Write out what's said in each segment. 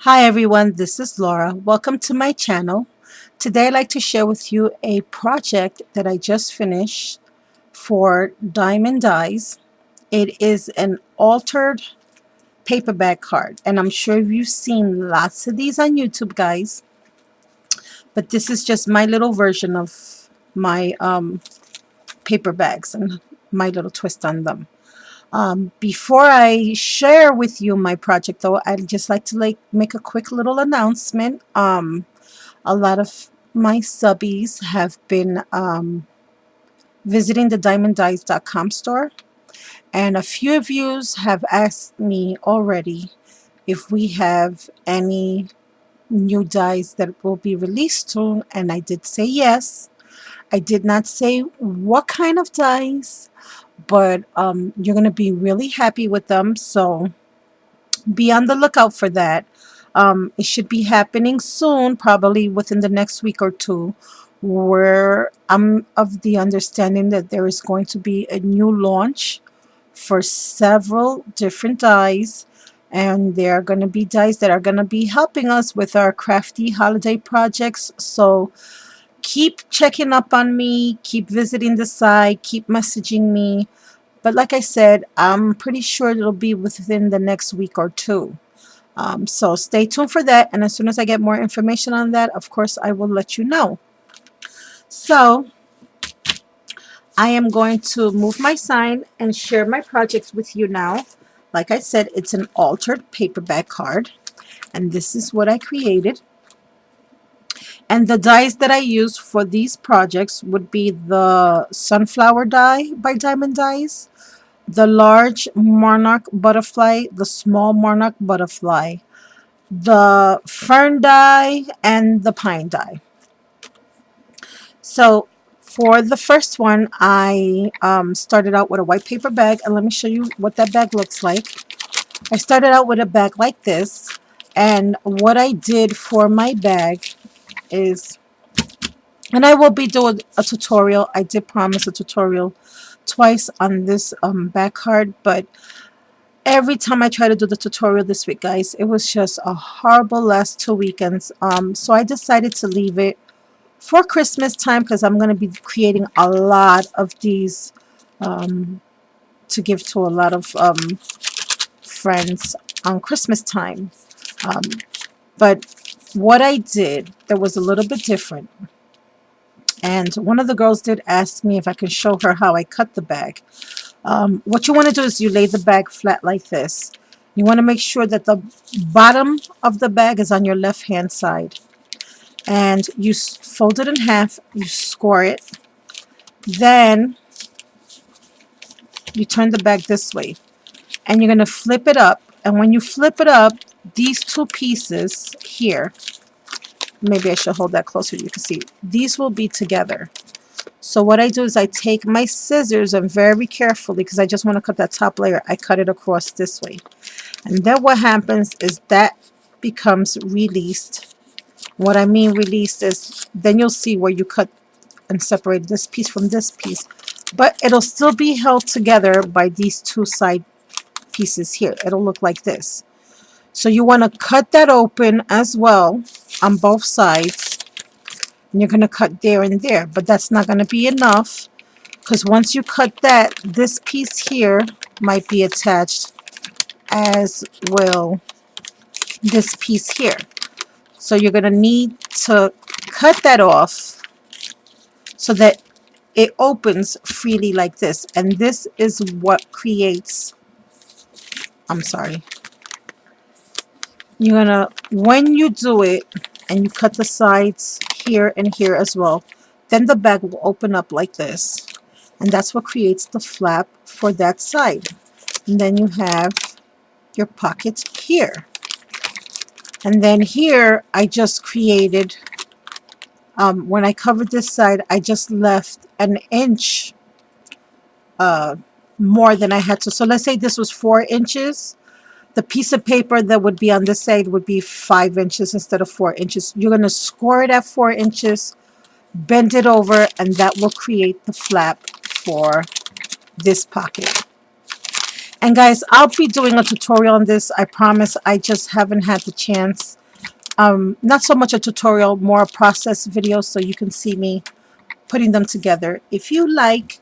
Hi everyone, this is Laura. Welcome to my channel. Today I'd like to share with you a project that I just finished for Diamond Dies. It is an altered paperback card, and I'm sure you've seen lots of these on YouTube, guys, but this is just my little version of my paper bags and my little twist on them. Before I share with you my project, though, I'd just like to make a quick little announcement. A lot of my subbies have been visiting the diamonddies.com store, and a few of you have asked me already if we have any new dies that will be released soon, and I did say yes. I did not say what kind of dies, but you're going to be really happy with them, so be on the lookout for that. It should be happening soon, probably within the next week or two, where I'm of the understanding that there is going to be a new launch for several different dyes, and there are going to be dyes that are going to be helping us with our crafty holiday projects. So keep checking up on me, keep visiting the site, keep messaging me. But like I said, I'm pretty sure it'll be within the next week or two. So stay tuned for that. And as soon as I get more information on that, of course, I will let you know. So I am going to move my sign and share my projects with you now. Like I said, it's an altered paperback card. And this is what I created. And the dies that I use for these projects would be the sunflower die by Diamond Dies, the large monarch butterfly, the small monarch butterfly, the fern die, and the pine die. So for the first one, I started out with a white paper bag, and let me show you what that bag looks like. I started out with a bag like this, and what I did for my bag is, and I will be doing a tutorial. I did promise a tutorial twice on this back card, but every time I try to do the tutorial this week, guys, it was just a horrible last 2 weekends. So I decided to leave it for Christmas time because I'm going to be creating a lot of these to give to a lot of friends on Christmas time. Um, but what I did that was a little bit different. And one of the girls did ask me if I could show her how I cut the bag. What you want to do is you lay the bag flat like this. You want to make sure that the bottom of the bag is on your left hand side. And you fold it in half, you score it. Then you turn the bag this way. And you're going to flip it up. And when you flip it up, these two pieces here, maybe I should hold that closer so you can see, these will be together. So what I do is I take my scissors and very carefully, because I just want to cut that top layer, I cut it across this way. And then what happens is that becomes released. What I mean released is then you'll see where you cut and separate this piece from this piece. But it'll still be held together by these two side pieces here. It'll look like this. So you want to cut that open as well on both sides. And you're going to cut there and there. But that's not going to be enough, because once you cut that, this piece here might be attached, as will this piece here. So you're going to need to cut that off so that it opens freely like this. And this is what creates, I'm sorry, you're gonna, when you do it and you cut the sides here and here as well, then the bag will open up like this, and that's what creates the flap for that side. And then you have your pocket here, and then here I just created, when I covered this side, I just left an inch more than I had to. So let's say this was 4 inches. The piece of paper that would be on this side would be 5 inches instead of 4 inches. You're going to score it at 4 inches, bend it over, and that will create the flap for this pocket. And guys, I'll be doing a tutorial on this, I promise. I just haven't had the chance. Not so much a tutorial, more a process video, so you can see me putting them together. If you like,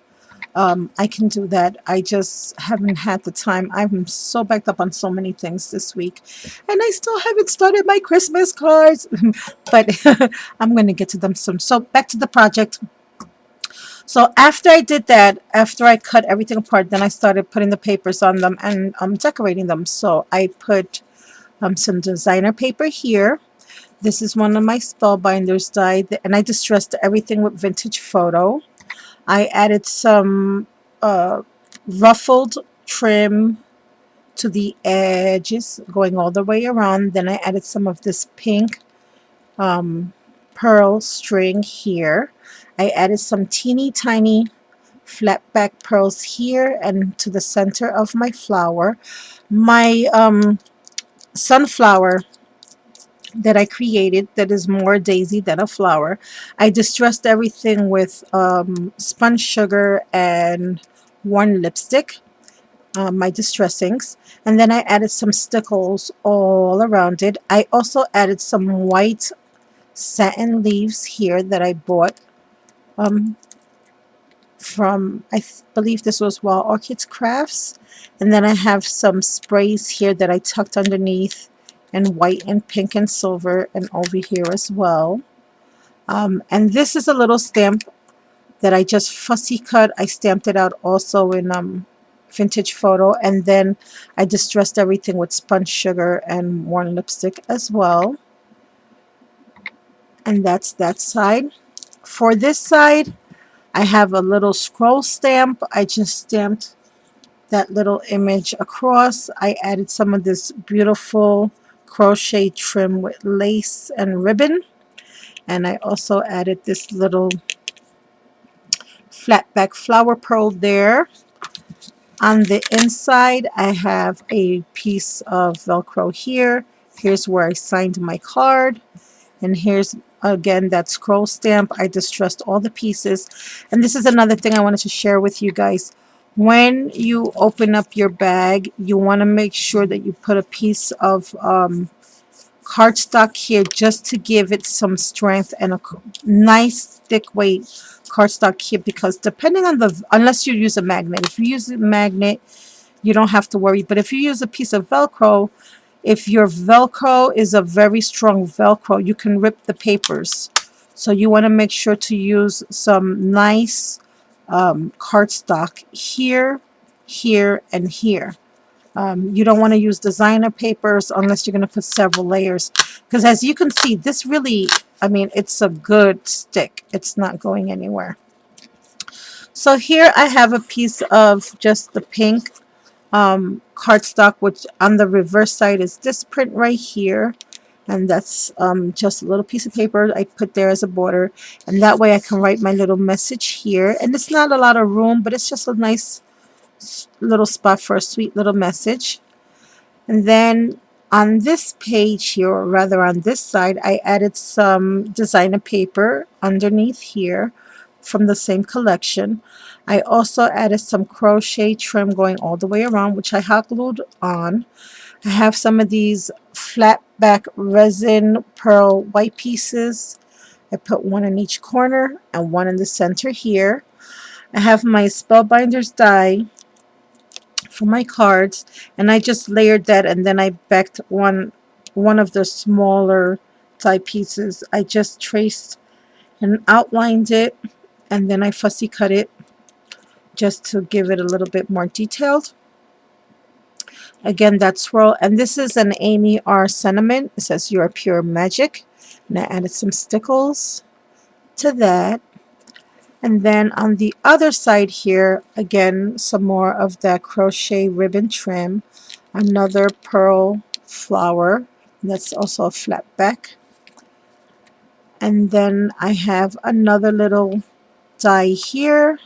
I can do that. I just haven't had the time. I'm so backed up on so many things this week, and I still haven't started my Christmas cards. But I'm going to get to them soon. So back to the project. So after I did that, after I cut everything apart, then I started putting the papers on them and decorating them. So I put some designer paper here. This is one of my spellbinders dyed, and I distressed everything with vintage photo. I added some uh, ruffled trim to the edges going all the way around. Then I added some of this pink um, pearl string here. I added some teeny tiny flat back pearls here and to the center of my flower. My sunflower that I created, that is more daisy than a flower, I distressed everything with spun sugar and worn lipstick, my distressings, and then I added some stickles all around it. I also added some white satin leaves here that I bought um, from, believe this was Wild Orchids Crafts. And then I have some sprays here that I tucked underneath in white and pink and silver and over here as well. And this is a little stamp that I just fussy cut. I stamped it out also in vintage photo, and then I distressed everything with spun sugar and worn lipstick as well. And that's that side. For this side, I have a little scroll stamp. I just stamped that little image across. I added some of this beautiful crochet trim with lace and ribbon. And I also added this little flat back flower pearl there. On the inside, I have a piece of Velcro here. Here's where I signed my card. And here's again that scroll stamp. I distressed all the pieces. And this is another thing I wanted to share with you guys. When you open up your bag, you want to make sure that you put a piece of cardstock here just to give it some strength, and a nice thick weight cardstock here, because depending on the, unless you use a magnet, if you use a magnet you don't have to worry, but if you use a piece of Velcro, if your Velcro is a very strong Velcro, you can rip the papers. So you want to make sure to use some nice cardstock here, here, and here. You don't want to use designer papers unless you're going to put several layers. Because as you can see, this really, I mean, it's a good stick. It's not going anywhere. So here I have a piece of just the pink cardstock, which on the reverse side is this print right here. And that's just a little piece of paper I put there as a border. And that way I can write my little message here. And it's not a lot of room, but it's just a nice little spot for a sweet little message. And then on this page here, or rather on this side, I added some designer paper underneath here from the same collection. I also added some crochet trim going all the way around, which I hot glued on. I have some of these flat back resin pearl white pieces. I put one in each corner and one in the center here. I have my Spellbinders die for my cards, and I just layered that, and then I backed one of the smaller die pieces. I just traced and outlined it, and then I fussy cut it just to give it a little bit more detailed. Again, that swirl, and this is an Amy R sentiment. It says "You are pure magic," and I added some stickles to that. And then on the other side here, again, some more of that crochet ribbon trim, another pearl flower, that's also a flat back. And then I have another little die here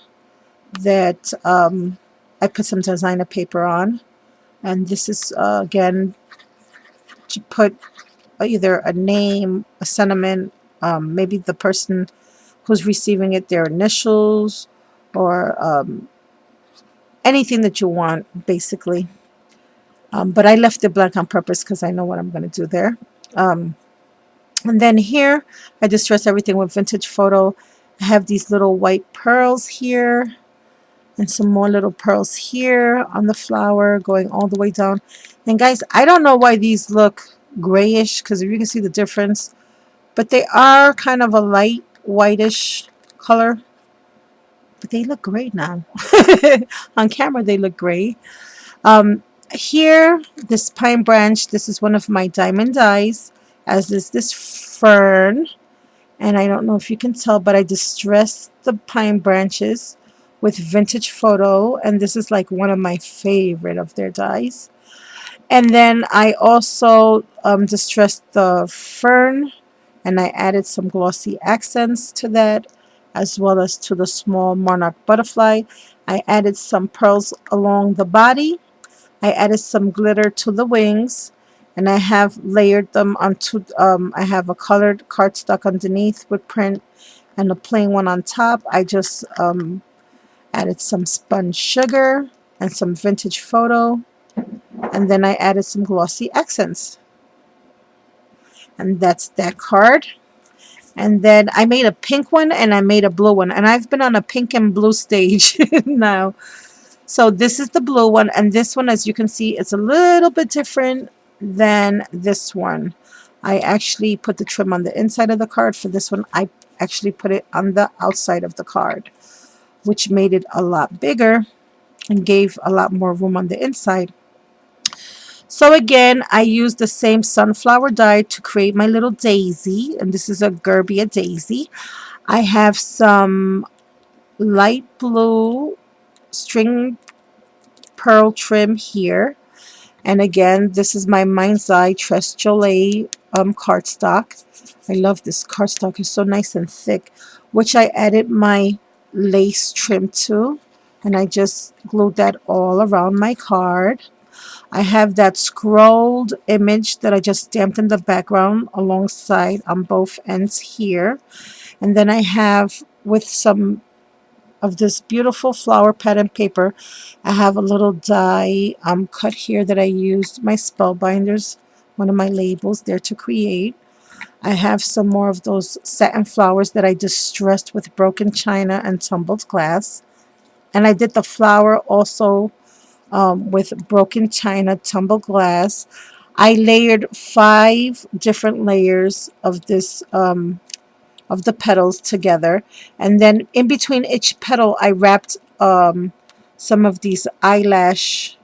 that I put some designer paper on. And this is, again, to put either a name, a sentiment, maybe the person who's receiving it, their initials, or anything that you want, basically. But I left it blank on purpose because I know what I'm going to do there. Um, and then here, I distress everything with vintage photo. I have these little white pearls here and some more little pearls here on the flower going all the way down. And guys, I don't know why these look grayish, because if you can see the difference, but they are kind of a light whitish color, but they look great now. On camera they look great. Here, this pine branch, this is one of my diamond dyes, as is this fern. And I don't know if you can tell, but I distressed the pine branches with vintage photo, and this is like one of my favorite of their dyes. And then I also distressed the fern, and I added some glossy accents to that, as well as to the small monarch butterfly. I added some pearls along the body. I added some glitter to the wings, and I have layered them onto, I have a colored cardstock underneath with print and a plain one on top. I just added some spun sugar and some vintage photo, and then I added some glossy accents. And that's that card. And then I made a pink one and I made a blue one. And I've been on a pink and blue stage now. So this is the blue one, and this one, as you can see, it's a little bit different than this one. I actually put the trim on the inside of the card. For this one, I actually put it on the outside of the card, which made it a lot bigger and gave a lot more room on the inside. So again, I used the same sunflower dye to create my little daisy, and this is a Gerbia daisy. I have some light blue string pearl trim here. And again, this is my Mind's Eye Trestolay cardstock. I love this cardstock. It's so nice and thick, which I added my lace trim to. And I just glued that all around my card. I have that scrolled image that I just stamped in the background alongside on both ends here. And then I have, with some of this beautiful flower pattern paper, I have a little die cut here that I used my spellbinders, one of my labels there, to create. I have some more of those satin flowers that I distressed with broken china and tumbled glass. And I did the flower also with broken china, tumbled glass. I layered 5 different layers of this of the petals together, and then in between each petal I wrapped some of these eyelash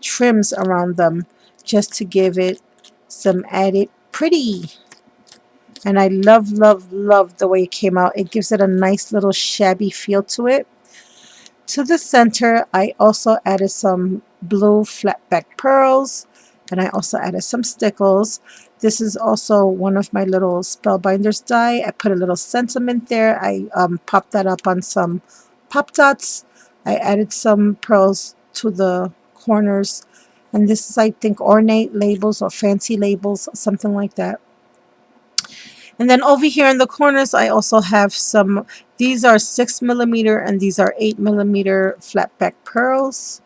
trims around them, just to give it some added pretty. And I love the way it came out. It gives it a nice little shabby feel to it. To the center, I also added some blue flat back pearls, and I also added some stickles. This is also one of my little spellbinders die. I put a little sentiment there. I popped that up on some pop dots. I added some pearls to the corners, and this is, I think, ornate labels or fancy labels, something like that. And then over here in the corners, I also have some, these are 6mm and these are 8mm flat back pearls.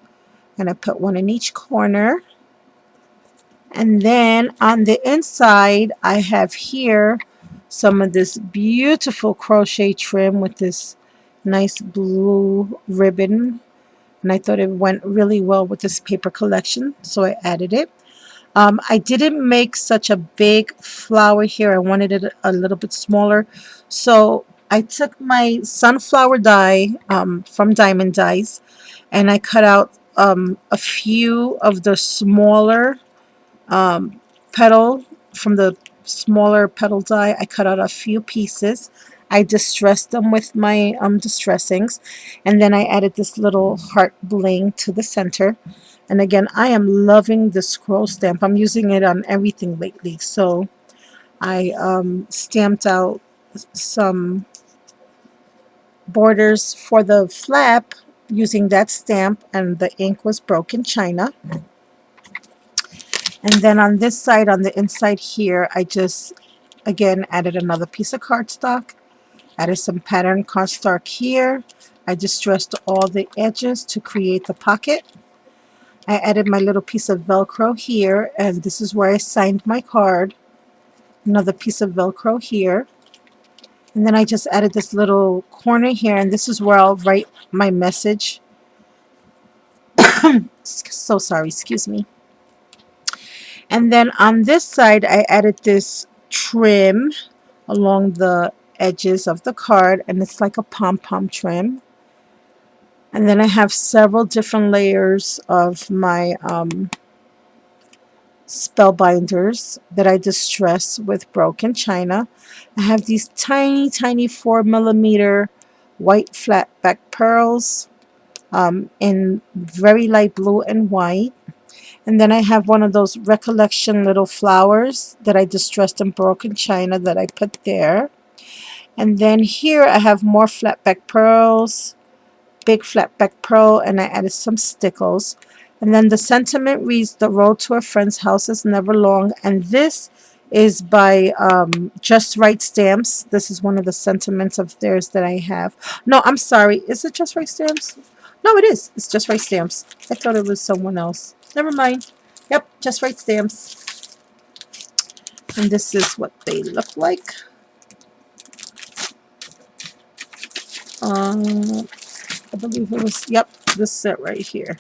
And I put one in each corner. And then on the inside, I have here some of this beautiful crochet trim with this nice blue ribbon. And I thought it went really well with this paper collection, so I added it. I didn't make such a big flower here. I wanted it a little bit smaller. So I took my sunflower die from Diamond Dies, and I cut out a few of the smaller petal from the smaller petal die. I cut out a few pieces. I distressed them with my distressings, and then I added this little heart bling to the center. And again, I am loving the scroll stamp. I'm using it on everything lately. So I stamped out some borders for the flap using that stamp, and the ink was broken china. And then on this side, on the inside here, I just, again, added another piece of cardstock. Added some pattern cardstock here. I distressed all the edges to create the pocket. I added my little piece of Velcro here, and this is where I signed my card. Another piece of Velcro here. And then I just added this little corner here, and this is where I'll write my message. So sorry, excuse me. And then on this side, I added this trim along the edges of the card, and it's like a pom-pom trim. And then I have several different layers of my spellbinders that I distress with broken china. I have these tiny 4mm white flat back pearls in very light blue and white. And then I have one of those recollection little flowers that I distressed in broken china that I put there. And then here I have more flat back pearls, big flat back pearl, and I added some stickles. And then the sentiment reads, "The road to a friend's house is never long." And this is by Just Right Stamps. This is one of the sentiments of theirs that I have. No, I'm sorry. Is it Just Right Stamps? No, it is. It's Just Right Stamps. I thought it was someone else. Never mind. Yep, Just Right Stamps. And this is what they look like. I believe it was, yep, this set right here.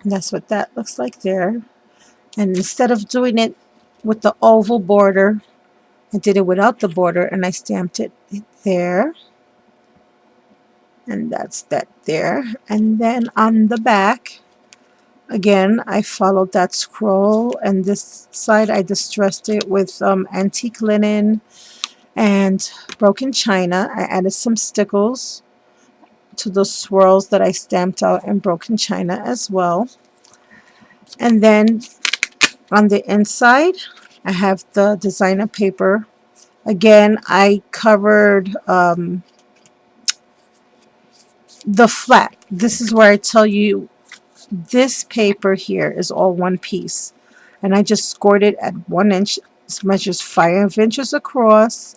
And that's what that looks like there. And instead of doing it with the oval border, I did it without the border, and I stamped it there. And that's that there. And then on the back, again, I followed that scroll, and this side I distressed it with antique linen and broken china. I added some stickles to the swirls that I stamped out in broken china as well. And then on the inside, I have the designer paper. Again, I covered the flat. This is where I tell you this paper here is all one piece. And I just scored it at 1 inch. This measures 5 inches across.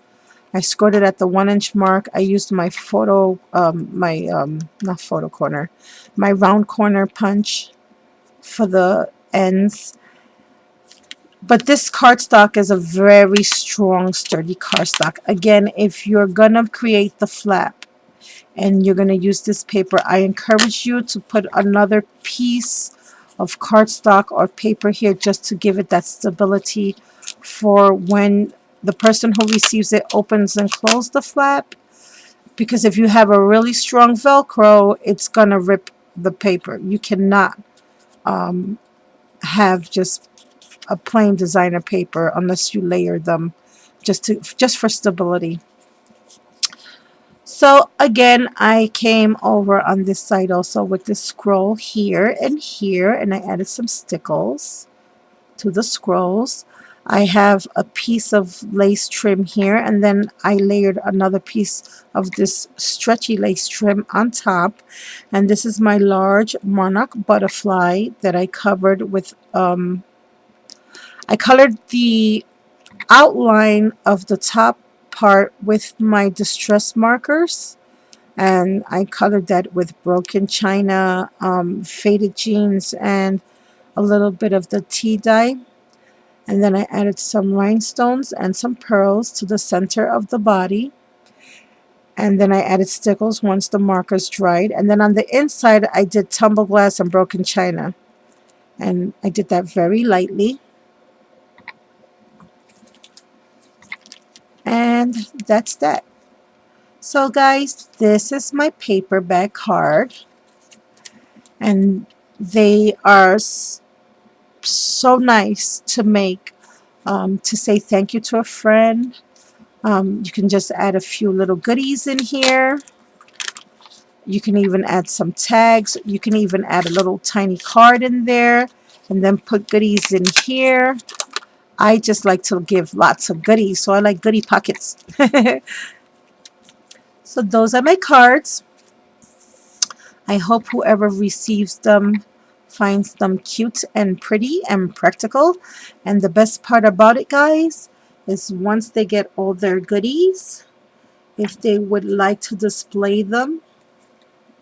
I scored it at the 1 inch mark. I used my not photo corner, my round corner punch for the ends. But this cardstock is a very strong, sturdy cardstock. Again, if you're gonna create the flap and you're gonna use this paper, I encourage you to put another piece of cardstock or paper here just to give it that stability for when the person who receives it opens and closes the flap. Because if you have a really strong Velcro, it's gonna rip the paper. You cannot have just a plain designer paper unless you layer them just for stability. So again, I came over on this side also with this scroll here, and I added some stickles to the scrolls. I have a piece of lace trim here, and then I layered another piece of this stretchy lace trim on top. And this is my large monarch butterfly that I covered with I colored the outline of the top part with my distress markers, and I colored that with broken china, faded jeans, and a little bit of the tea dye. And then I added some rhinestones and some pearls to the center of the body. And then I added stickles once the markers dried. And then on the inside, I did tumble glass and broken china. And I did that very lightly. And that's that. So guys, this is my paperback card. And they are so nice to make, to say thank you to a friend. You can just add a few little goodies in here. You can even add some tags. You can even add a little tiny card in there and then put goodies in here. I just like to give lots of goodies, so I like goodie pockets. So those are my cards. I hope whoever receives them finds them cute and pretty and practical. And the best part about it, guys, is once they get all their goodies, if they would like to display them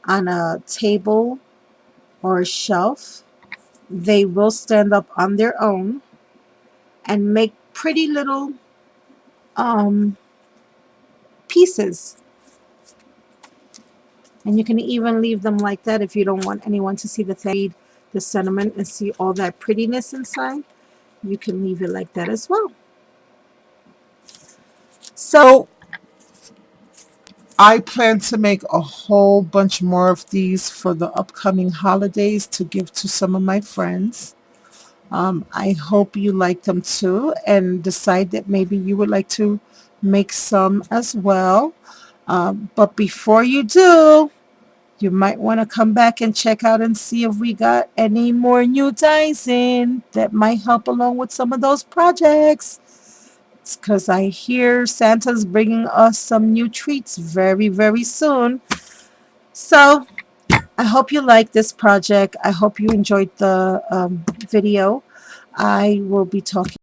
on a table or a shelf, they will stand up on their own and make pretty little um, pieces. And you can even leave them like that if you don't want anyone to see the sentiment and see all that prettiness inside. You can leave it like that as well. So I plan to make a whole bunch more of these for the upcoming holidays to give to some of my friends. I hope you like them too and decide that maybe you would like to make some as well. But before you do, you might want to come back and check out and see if we got any more new dies in that might help along with some of those projects. It's because I hear Santa's bringing us some new treats very, very soon. So I hope you like this project. I hope you enjoyed the video. I will be talking